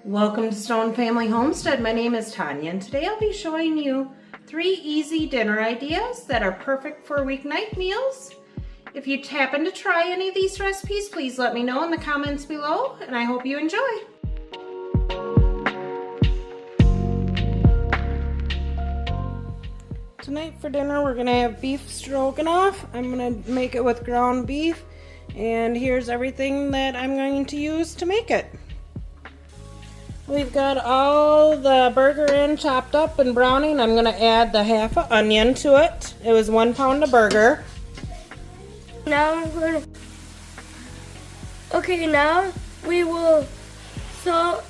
Welcome to Stone Family Homestead. My name is Tanya and today I'll be showing you 3 easy dinner ideas that are perfect for weeknight meals. If you happen to try any of these recipes, please let me know in the comments below and I hope you enjoy. Tonight for dinner we're going to have beef stroganoff. I'm going to make it with ground beef and here's everything that I'm going to use to make it. We've got all the burger in chopped up and browning. I'm going to add the half an onion to it. It was 1 pound of burger. Now I'm going to... Okay, now we will salt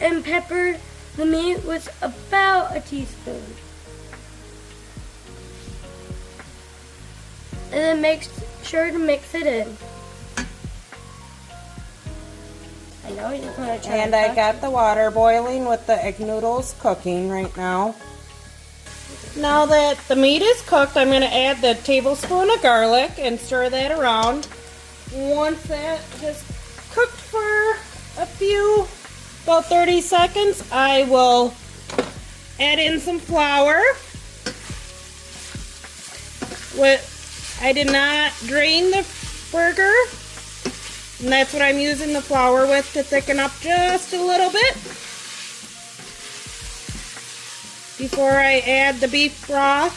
and pepper the meat with about a teaspoon. And then make sure to mix it in. I know you're going to try. And I got the water boiling with the egg noodles cooking right now. Now that the meat is cooked, I'm going to add the tablespoon of garlic and stir that around. Once that has cooked for about 30 seconds, I will add in some flour. I did not drain the burger. And that's what I'm using the flour with to thicken up just a little bit before I add the beef broth,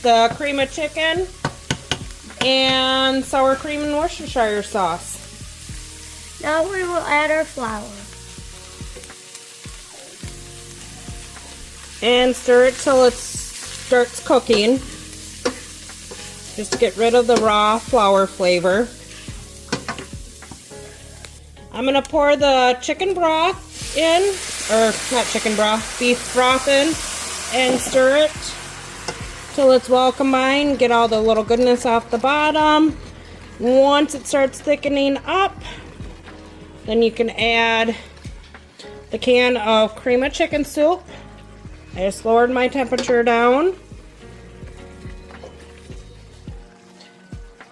the cream of chicken, and sour cream and Worcestershire sauce. Now we will add our flour. And stir it till it starts cooking, just to get rid of the raw flour flavor. I'm going to pour the chicken broth in, or not chicken broth, beef broth in, and stir it till it's well combined. Get all the little goodness off the bottom. Once it starts thickening up, then you can add the can of cream of chicken soup. I just lowered my temperature down.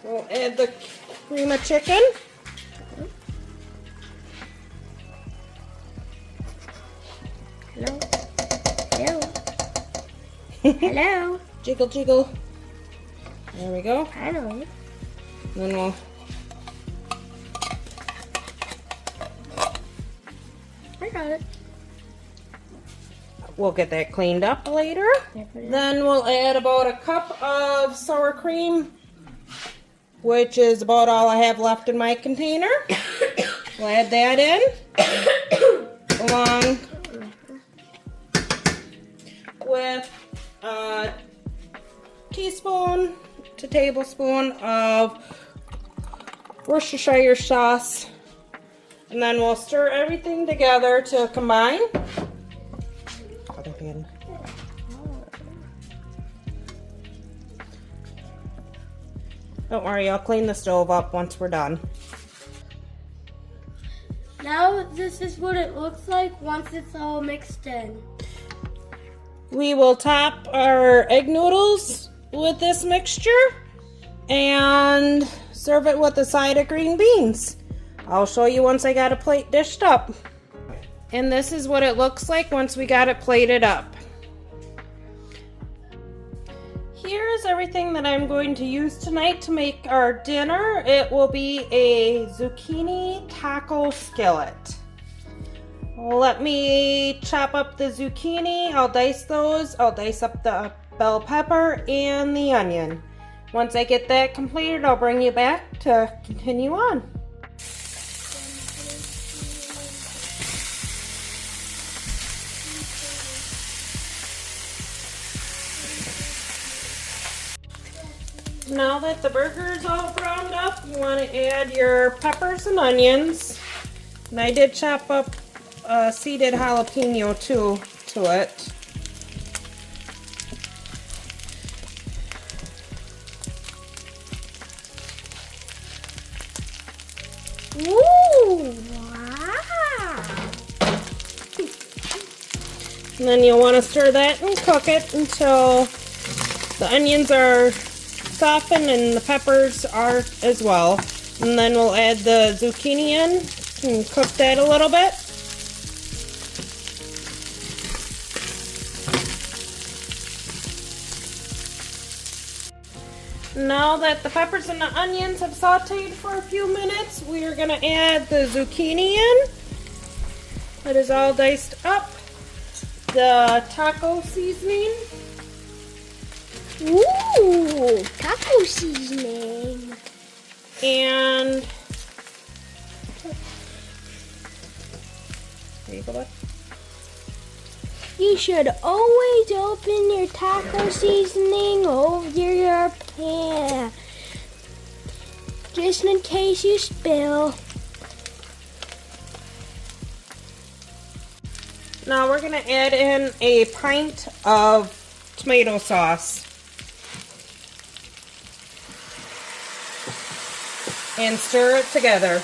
We'll add the cream of chicken. Hello? Hello? Hello? Jiggle, jiggle. There we go. I know it. Then I got it. we'll get that cleaned up later. Then we'll add about a cup of sour cream, which is about all I have left in my container. We'll add that in, along with a teaspoon to tablespoon of Worcestershire sauce, and then we'll stir everything together to combine. Put it in. Don't worry, I'll clean the stove up once we're done. Now this is what it looks like once it's all mixed in. We will top our egg noodles with this mixture and serve it with a side of green beans. I'll show you once I got a plate dished up. And this is what it looks like once we got it plated up. Here's everything that I'm going to use tonight to make our dinner. It will be a zucchini taco skillet. Let me chop up the zucchini. I'll dice those. I'll dice up the bell pepper and the onion. Once I get that completed, I'll bring you back to continue on. Now that the burger is all browned up, you want to add your peppers and onions. And I did chop up seeded jalapeno too to it. Ooh, wow! And then you'll want to stir that and cook it until the onions are softened and the peppers are as well. And then we'll add the zucchini in And cook that a little bit. Now that the peppers and the onions have sauteed for a few minutes, we are going to add the zucchini in. It is all diced up. The taco seasoning. Ooh, taco seasoning. And there you go, bud. You should always open your taco seasoning over your pan, just in case you spill. Now we're going to add in a pint of tomato sauce. And stir it together.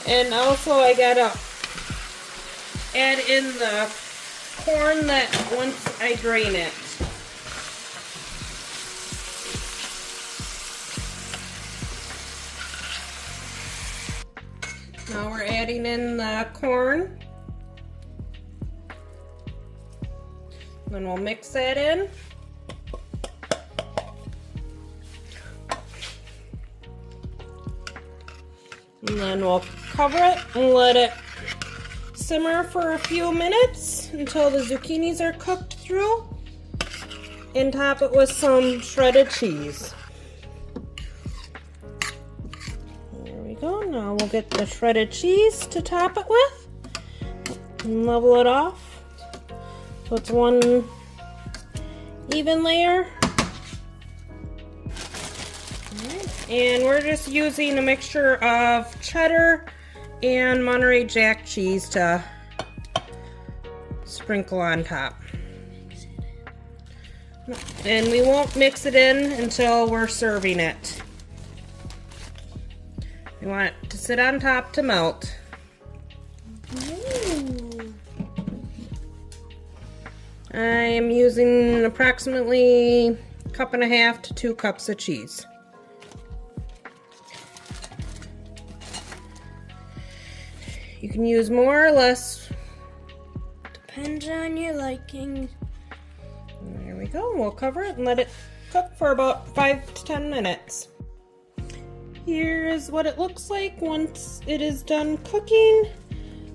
And also I gotta add in the corn that once I drain it. Now we're adding in the corn. Then we'll mix that in. And then we'll cover it and let it simmer for a few minutes until the zucchinis are cooked through. And top it with some shredded cheese. There we go. Now we'll get the shredded cheese to top it with. And level it off. So it's one even layer. And we're just using a mixture of cheddar and Monterey Jack cheese to sprinkle on top. And we won't mix it in until we're serving it. We want it to sit on top to melt. I am using approximately a cup and a half to 2 cups of cheese. You can use more or less. Depends on your liking. There we go. We'll cover it and let it cook for about 5 to 10 minutes. Here's what it looks like once it is done cooking.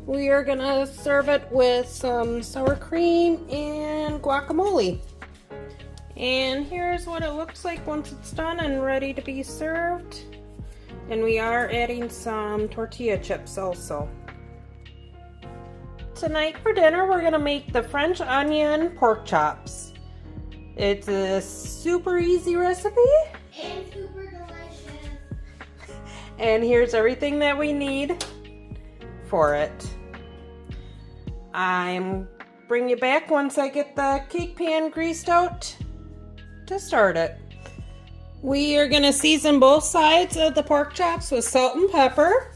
We are gonna serve it with some sour cream and guacamole. And here's what it looks like once it's done and ready to be served. And we are adding some tortilla chips also. Tonight for dinner we're gonna make the French onion pork chops. It's a super easy recipe. And super delicious. And here's everything that we need for it. I'm bring you back once I get the cake pan greased out to start it. We are gonna season both sides of the pork chops with salt and pepper.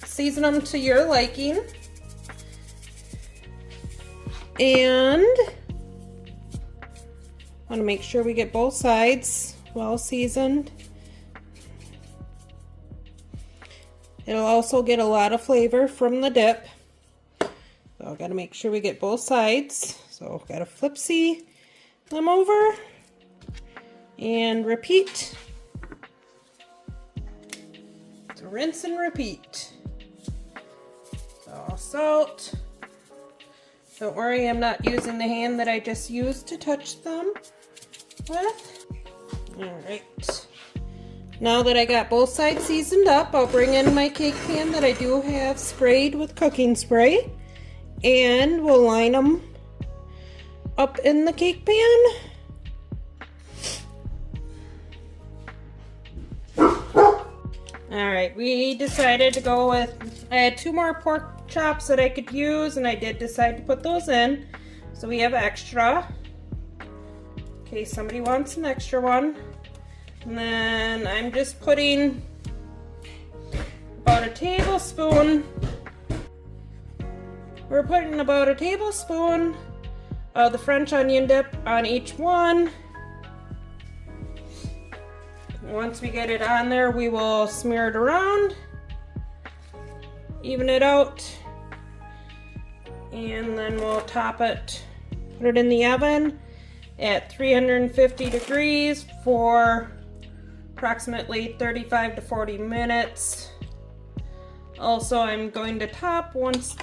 Season them to your liking. And want to make sure we get both sides well seasoned. It'll also get a lot of flavor from the dip. So I've got to make sure we get both sides. So I've got to flip-see them over and repeat. So rinse and repeat. So salt. Don't worry, I'm not using the hand that I just used to touch them with. Alright. Now that I got both sides seasoned up, I'll bring in my cake pan that I do have sprayed with cooking spray. And we'll line them up in the cake pan. Alright, we decided to go with, I had 2 more pork chops that I could use, and I did decide to put those in. So we have extra, in case somebody wants an extra one. And then I'm just putting about a tablespoon, we're putting about a tablespoon the French onion dip on each one. Once we get it on there, we will smear it around, even it out, and then we'll top it, put it in the oven at 350 degrees for approximately 35 to 40 minutes. Also, I'm going to top once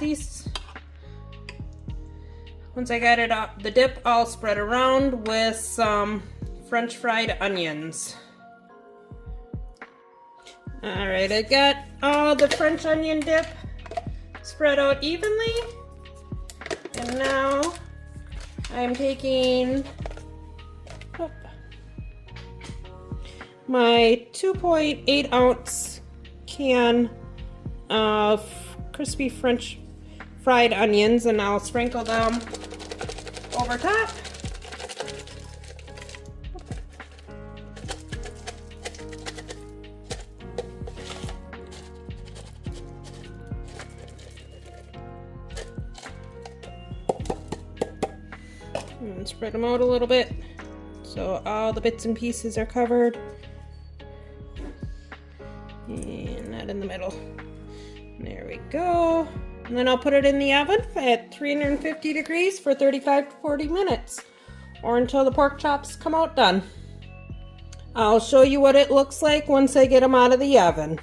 I got it up, the dip all spread around with some French fried onions. Alright, I got all the French onion dip spread out evenly. And now I'm taking my 2.8 ounce can of crispy French fried onions, and I'll sprinkle them over top. And spread them out a little bit so all the bits and pieces are covered. And that in the middle. There we go. And then I'll put it in the oven at 350 degrees for 35 to 40 minutes, or until the pork chops come out done. I'll show you what it looks like once I get them out of the oven.